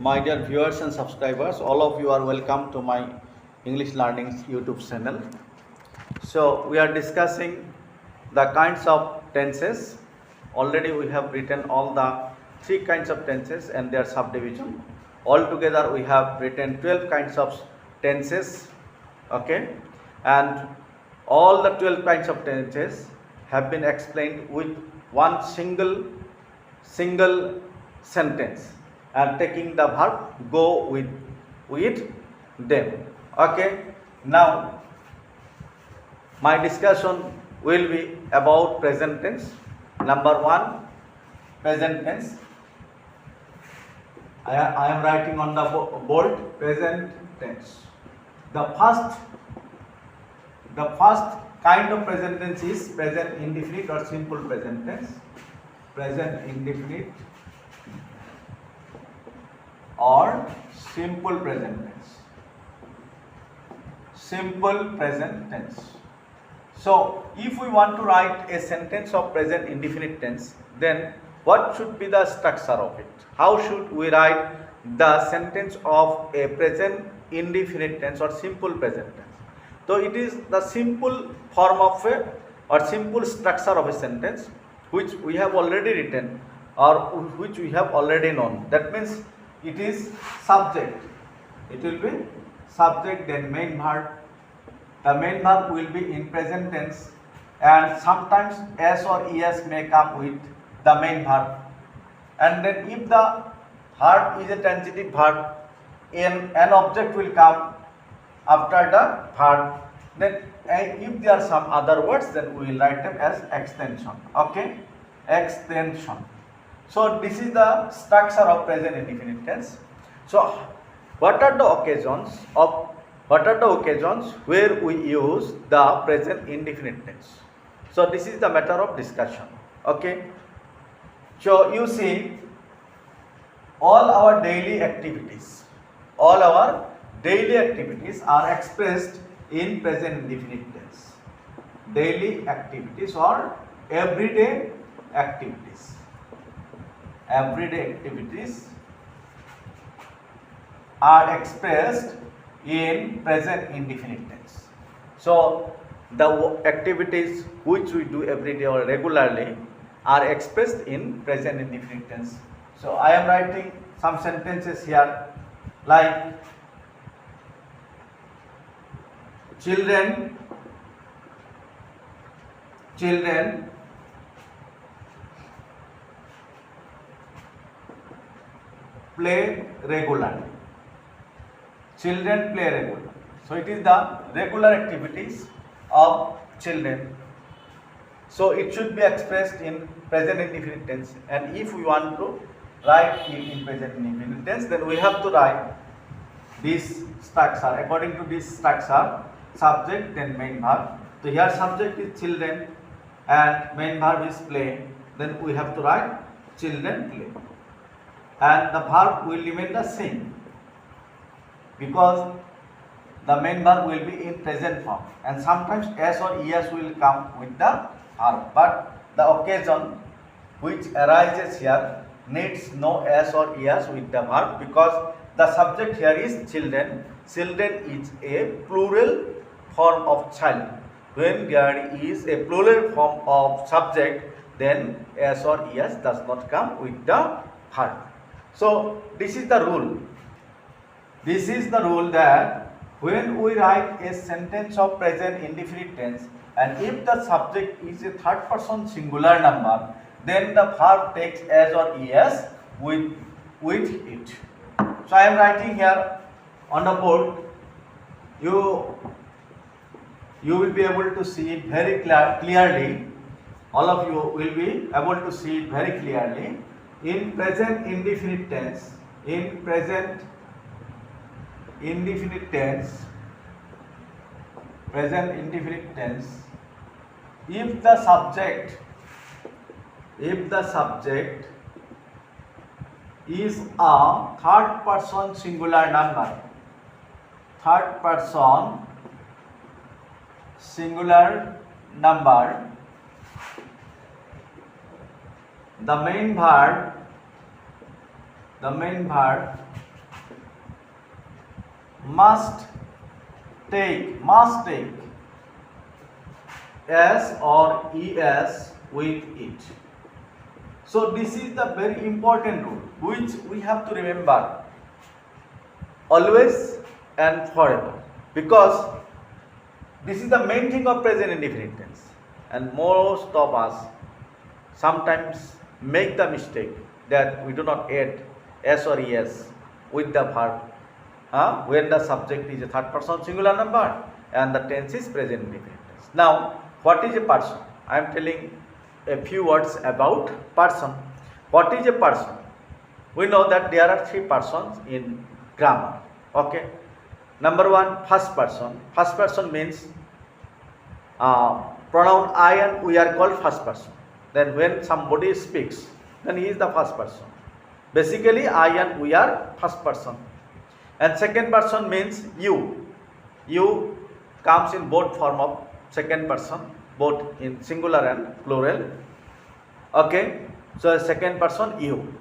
My dear viewers and subscribers, all of you are welcome to my English Learning YouTube channel. So we are discussing the kinds of tenses. Already we have written all the three kinds of tenses and their subdivision. Altogether we have written 12 kinds of tenses. Okay, and all the 12 kinds of tenses have been explained with one single sentence and taking the verb go with them. Okay, now my discussion will be about present tense. Number one, present tense. I am writing on the board present tense. The first kind of present tense is present indefinite or simple present tense. Present indefinite or simple present tense. Simple present tense. So, if we want to write a sentence of present indefinite tense, then what should be the structure of it? How should we write the sentence of a present indefinite tense or simple present tense? So, it is the simple form of a or simple structure of a sentence which we have already written or which we have already known. That means it is subject. It will be subject, then main verb. The main verb will be in present tense, and sometimes s or es may come with the main verb. And then if the verb is a transitive verb, an object will come after the verb. Then if there are some other words, then we will write them as extension. Okay, extension. So this is the structure of present indefinite tense. So what are the occasions where we use the present indefinite tense? So this is the matter of discussion. Okay. So you see, all our daily activities are expressed in present indefinite tense. Daily activities or everyday activities. Everyday activities are expressed in present indefinite tense. So the activities which we do every day or regularly are expressed in present indefinite tense. So I am writing some sentences here like children play regularly. Children play regularly. So it is the regular activities of children. So it should be expressed in present indefinite tense. And if we want to write in present indefinite tense, then we have to write this structure. According to this structure, subject then main verb. So here subject is children and main verb is play. Then we have to write children play. And the verb will remain the same because the main verb will be in present form, and sometimes s or es will come with the verb, but the occasion which arises here needs no s or es with the verb because the subject here is children. Children is a plural form of child. When there is a plural form of subject, then s or es does not come with the verb. So this is the rule. This is the rule that when we write a sentence of present indefinite tense, and if the subject is a third person singular number, then the verb takes s or es with it. So I am writing here on the board. You will be able to see it very clearly. All of you will be able to see it very clearly. In present indefinite tense, if the subject is a third person singular number, the main verb must take s or es with it. So this is the very important rule which we have to remember always and forever, because this is the main thing of present indefinite tense, and most of us sometimes make the mistake that we do not add s or es with the verb when the subject is a third person singular number and the tense is present indefinite tense. Now, what is a person? I am telling a few words about person. What is a person? We know that there are three persons in grammar. Okay. Number one, first person. First person means pronoun I and we are called first person. Then when somebody speaks, then he is the first person. Basically, I and we are first person. And second person means you. You comes in both form of second person, both in singular and plural. Okay. So second person you.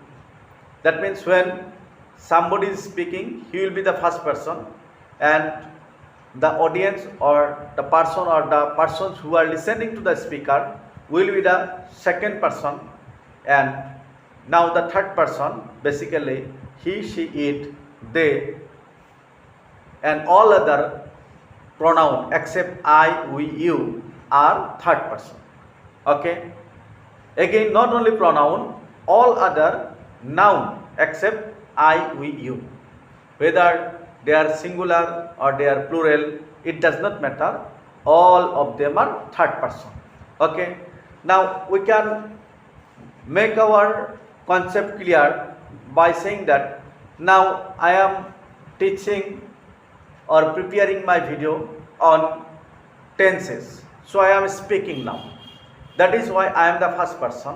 That means when somebody is speaking, he will be the first person, and the audience or the person or the persons who are listening to the speaker will be the second person, and now the third person, basically he, she, it, they, and all other pronoun except I, we, you are third person. Okay. Again, not only pronoun, all other noun except I, we, you, whether they are singular or they are plural, it does not matter. All of them are third person. Okay. Now we can make our concept clear by saying that now I am teaching or preparing my video on tenses. So I am speaking now. That is why I am the first person.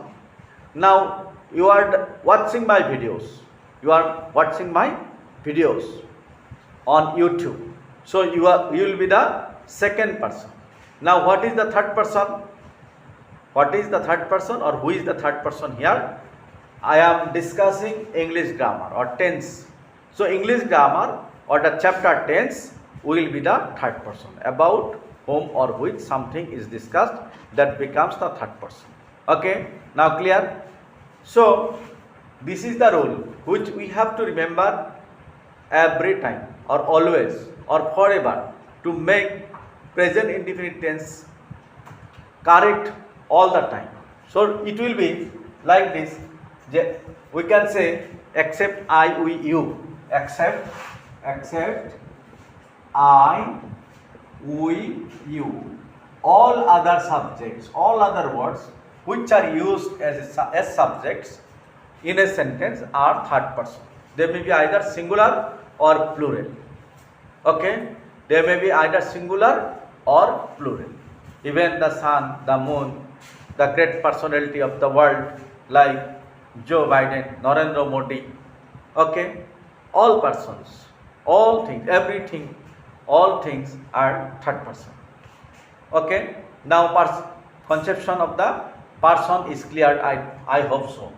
Now you are watching my videos. You are watching my videos on YouTube. So you will be the second person. Now what is the third person? What is the third person, or who is the third person here? I am discussing English grammar or tense. So English grammar or the chapter tense will be the third person. About whom or which something is discussed, that becomes the third person. Okay, now clear? So this is the rule which we have to remember every time or always or forever to make present indefinite tense correct all the time. So it will be like this. We can say except I, we, you. Except I, we, you. All other subjects, all other words which are used as subjects in a sentence are third person. They may be either singular or plural. Okay, they may be either singular or plural. Even the sun, the moon, the great personality of the world like Joe Biden, Narendra Modi. Okay, all persons, all things, everything, all things are third person. Okay, now conception of the person is clear. I hope so.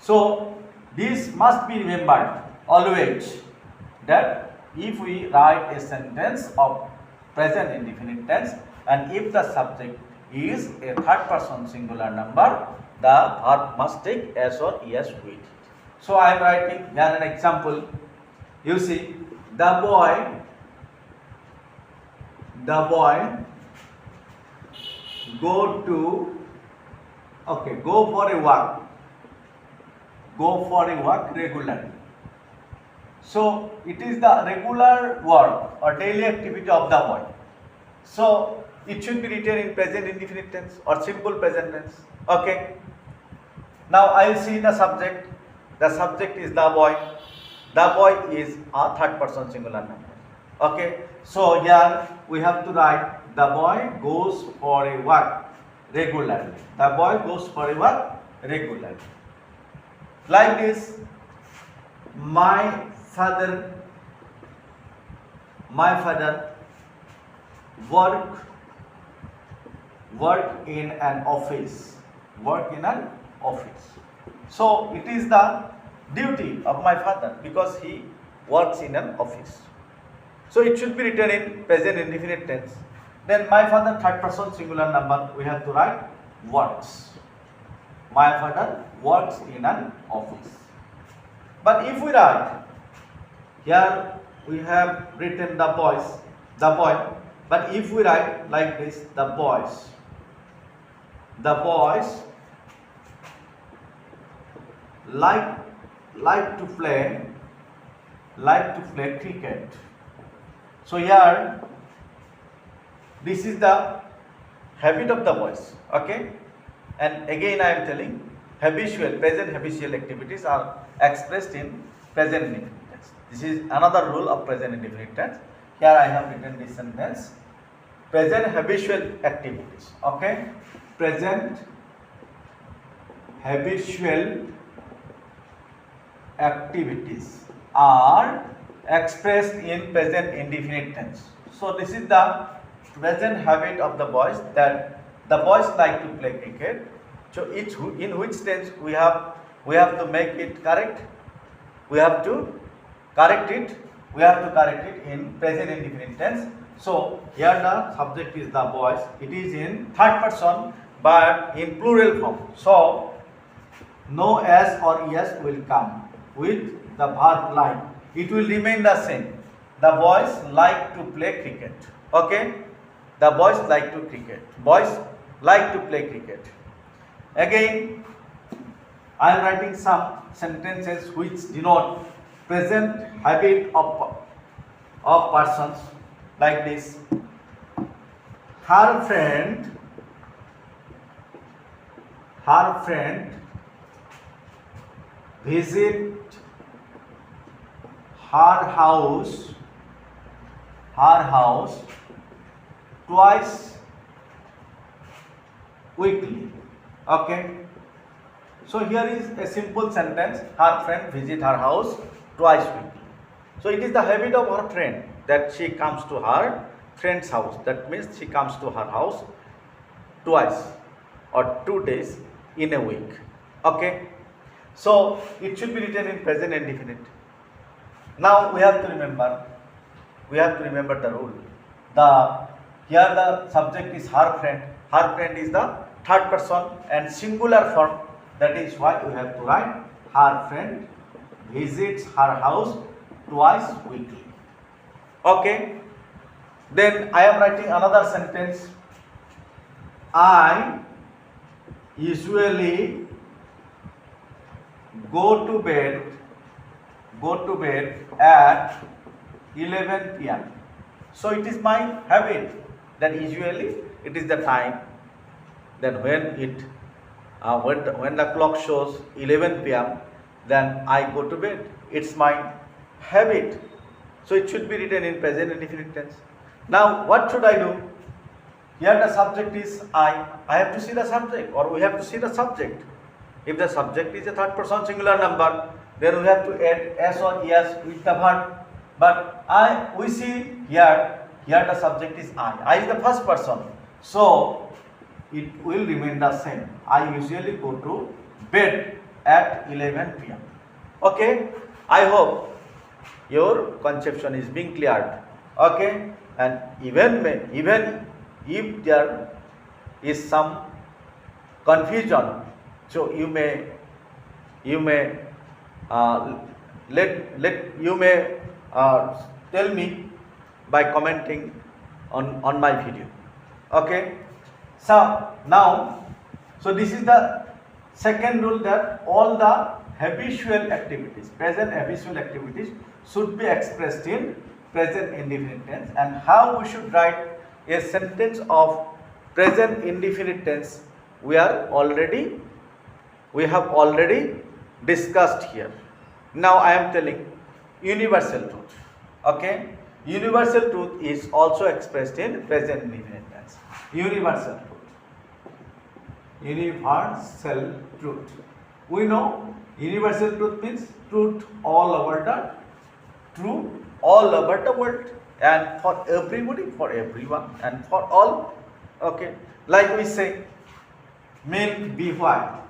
So this must be remembered always, that if we write a sentence of present indefinite tense and if the subject is a third person singular number, the verb must take s or es with it. So I am writing here an example. You see, the boy go for a walk regularly. So it is the regular work or daily activity of the boy. So it should be written in present indefinite tense or simple present tense. Okay. Now I will see the subject. The subject is the boy. The boy is a third person singular number. Okay. So here we have to write the boy goes for a walk regularly. The boy goes for a walk regularly. Like this, my father work in an office. So it is the duty of my father because he works in an office. So it should be written in present indefinite tense. Then my father, third person singular number, we have to write works. My father works in an office. But if we write, here we have written the boy. But if we write like this, the boys like to play cricket. So here this is the habit of the boys. Okay, and again I am telling present habitual activities are expressed in present indefinite tense. This is another rule of present indefinite tense. Here I have written this sentence: present habitual activities. Okay, present habitual activities are expressed in present indefinite tense. So this is the present habit of the boys, that the boys like to play cricket. So in which tense we have to make it correct. We have to correct it in present indefinite tense. So here the subject is the boys. It is in third person but in plural form. So no s or es will come with the verb like. It will remain the same. The boys like to play cricket. Okay, the boys like to play cricket. Again, I am writing some sentences which denote present habit of persons, like this: her friend visit her house twice weekly. Okay, so here is a simple sentence: her friend visit her house twice weekly. So it is the habit of her friend that she comes to her friend's house. That means she comes to her house twice or 2 days in a week. Okay, so it should be written in present indefinite. Now we have to remember the rule. Here the subject is her friend. Her friend is the third person and singular form. That is why we have to write her friend visits her house twice weekly. Okay. Then I am writing another sentence: I usually go to bed at 11 p.m. So it is my habit that usually it is the time. Then when the clock shows 11 p.m., then I go to bed. It's my habit. So it should be written in present indefinite tense. Now what should I do? Here the subject is I. I have to see the subject, or we have to see the subject. If the subject is a third person singular number, then we have to add s or es with the verb. But we see here the subject is I. I is the first person. So it will remain the same. I usually go to bed at 11 p.m. Okay, I hope your conception is being cleared. Okay, and even if there is some confusion, so you may tell me by commenting on my video. Okay, so now this is the second rule, that all the habitual activities, present habitual activities, should be expressed in present indefinite tense. And how we should write a sentence of present indefinite tense, we have already discussed here. Now I am telling universal truth. Okay, universal truth is also expressed in present indefinite tense. Universal truth. We know universal truth means truth all over the world, and for everybody, for everyone, and for all. Okay, like we say, milk be white.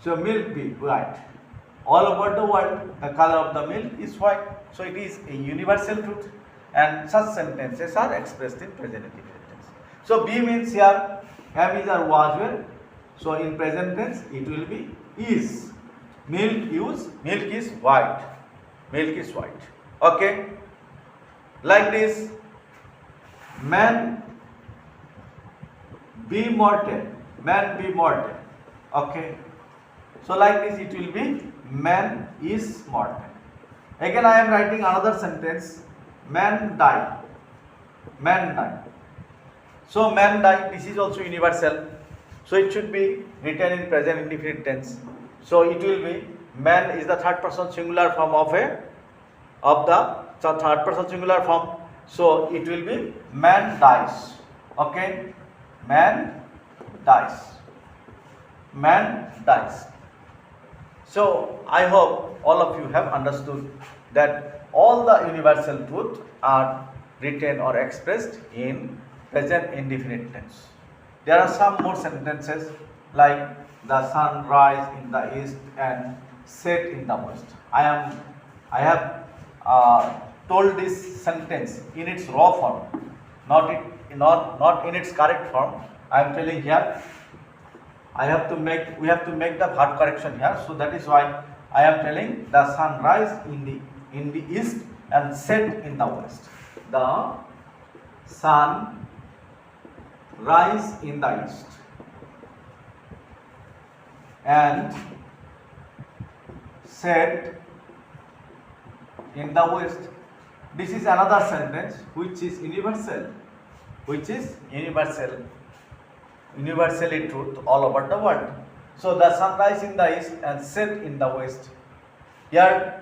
So milk be white all over the world the color of the milk is white. So it is a universal truth, and such sentences are expressed in present indefinite tense. So B means here am is or was were. So in present tense it will be is. Milk is white. Milk is white. Okay. Like this, man be mortal. Man be mortal. Okay. So like this it will be man is mortal. Again I am writing another sentence. Man die. Man die. So man die, this is also universal. So it should be written in present indefinite tense. So it will be man is the third person singular form of the third person singular form. So it will be man dies. Okay. Man dies. Man dies. So I hope all of you have understood that all the universal truths are written or expressed in present indefinite tense. There are some more sentences like the sun rise in the east and set in the west. I have told this sentence in its raw form, not in its correct form. I am telling here. We have to make the verb correction here. So that is why I am telling the sun rise in the east and set in the west. The sun rise in the east and set in the west. This is another sentence which is universal, universally truth all over the world. So the sun rise in the east and set in the west. Here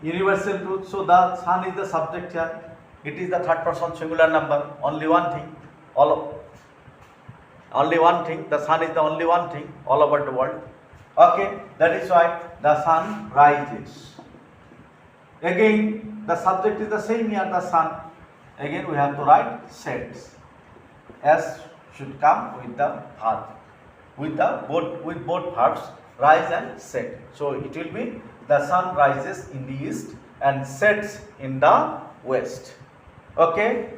universal truth. So the sun is the subject here. It is the third person singular number. Only one thing. Only one thing. The sun is the only one thing all over the world. Okay. That is why the sun rises. Again, the subject is the same here. The sun. Again, we have to write sets. S should come with the verb. With both verbs, rise and set. So it will be the sun rises in the east and sets in the west. Okay.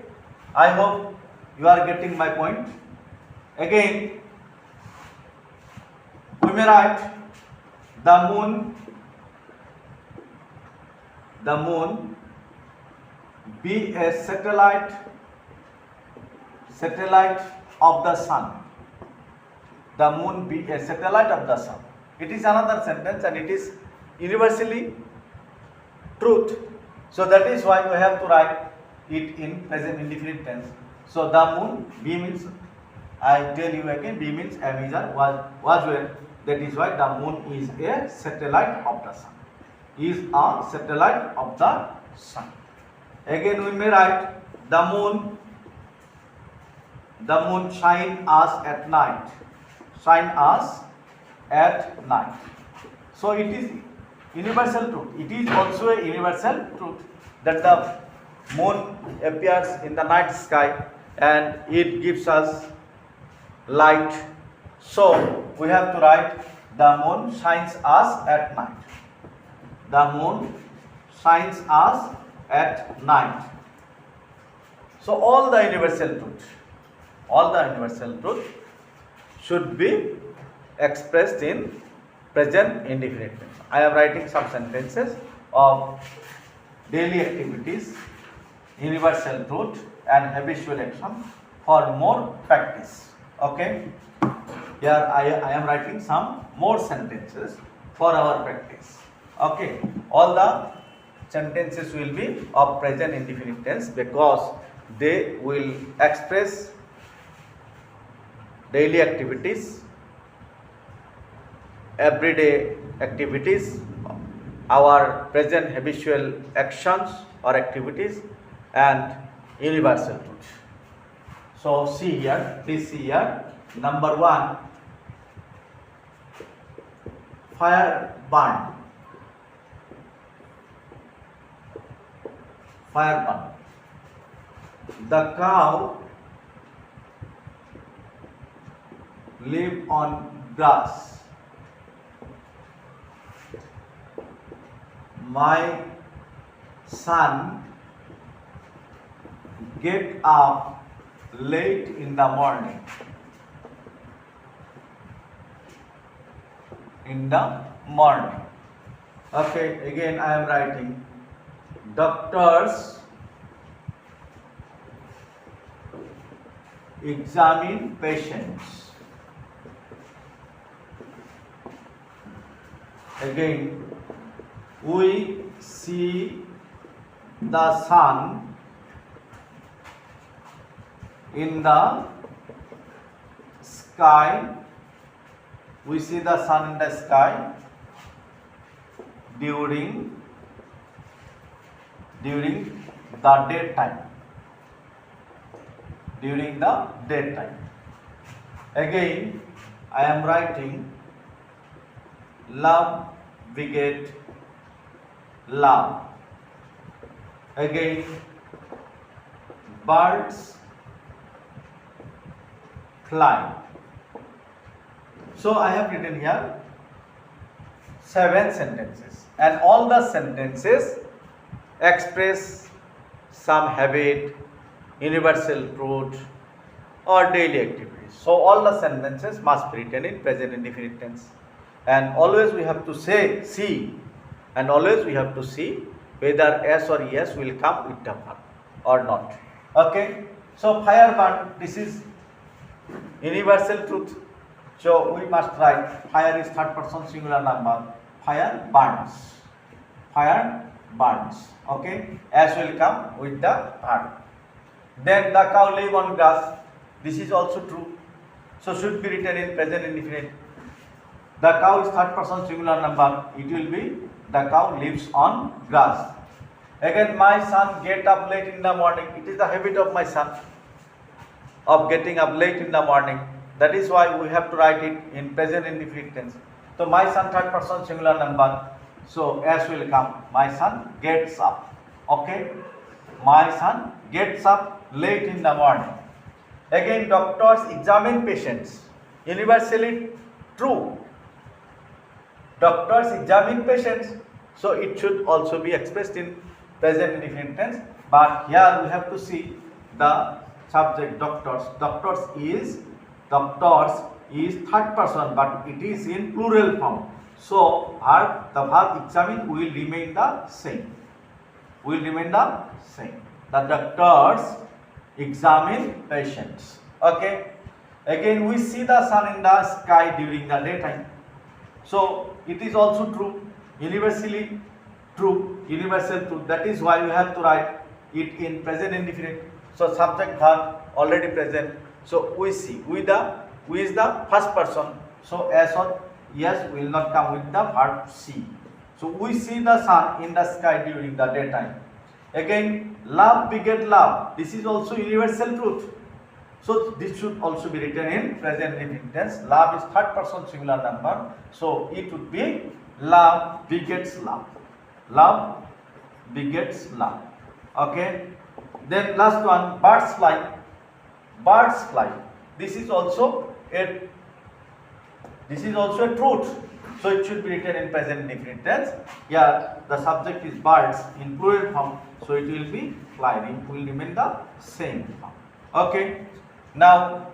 I hope you are getting my point. Again, we may write the moon be a satellite of the sun. The moon be a satellite of the sun. It is another sentence and it is universally truth. So that is why we have to write it in present indefinite tense. So the moon, B means, I tell you again, B means am is or was were. That is why the moon is a satellite of the sun. Is a satellite of the sun. Again we may write the moon shine us at night. Shine us at night. So it is universal truth. It is also a universal truth that the moon appears in the night sky and it gives us light. So we have to write the moon shines us at night. The moon shines us at night. So all the universal truth should be expressed in present indefinite tense. I am writing some sentences of daily activities, universal truth and habitual action for more practice. Okay. Here I am writing some more sentences for our practice. Okay. All the sentences will be of present indefinite tense because they will express daily activities, everyday activities, our present habitual actions or activities and universal truth. So see here, please see here, number 1, fire burn. Fire burn. The cow live on grass. my son get up late in the morning. In the morning. Okay, again I am writing doctors examine patients. Again, we see the sun in the sky. We see the sun in the sky during the daytime. During the daytime. Again, I am writing love beget love. Again, birds fly. So I have written here 7 sentences, and all the sentences express some habit, universal truth, or daily activities. So all the sentences must be written in present indefinite tense, and always we have to say see, and always we have to see whether yes or yes will come with the verb or not. Okay, so fire burn, this is universal truth. So we must write fire is third person singular number. Fire burns. Fire burns. Okay, as will come with the verb. Then the cow live on grass. This is also true. So should be written in present indefinite. The cow is third person singular number. It will be the cow lives on grass. Again, my son get up late in the morning. It is the habit of my son of getting up late in the morning. That is why we have to write it in present indefinite tense. So my son third person singular number. So as will come. My son gets up. Okay. My son gets up late in the morning. Again, doctors examine patients. Universally true. Doctors examine patients. So it should also be expressed in present indefinite tense. But here we have to see the subject doctors. Doctors is third person, but it is in plural form. So the verb examine will remain the same. The doctors examine patients. Okay. Again, we see the sun in the sky during the daytime. So it is also true. Universally true. Universal truth. That is why we have to write it in present indefinite. So subject verb already present. So we see. Who is the first person. So as or yes will not come with the verb see. So we see the sun in the sky during the daytime. Again, love beget love. This is also universal truth. So this should also be written in present indefinite tense. Love is third person singular number. So it would be love begets love. Love begets love. Okay. Then last one, birds fly. Birds fly. This is also a truth. So it should be written in present indefinite tense. Here the subject is birds in plural form. So it will be flying. It will remain the same form. Okay. Now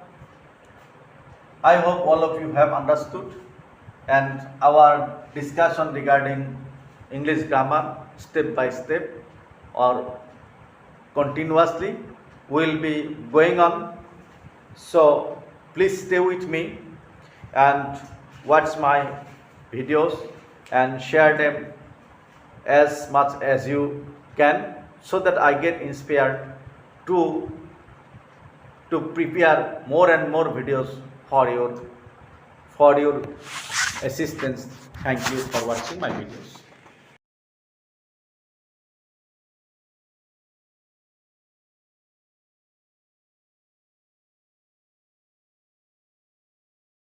I hope all of you have understood, and our discussion regarding English grammar step by step or continuously will be going on. So please stay with me and watch my videos and share them as much as you can, so that I get inspired to prepare more and more videos for your assistance. Thank you for watching my videos.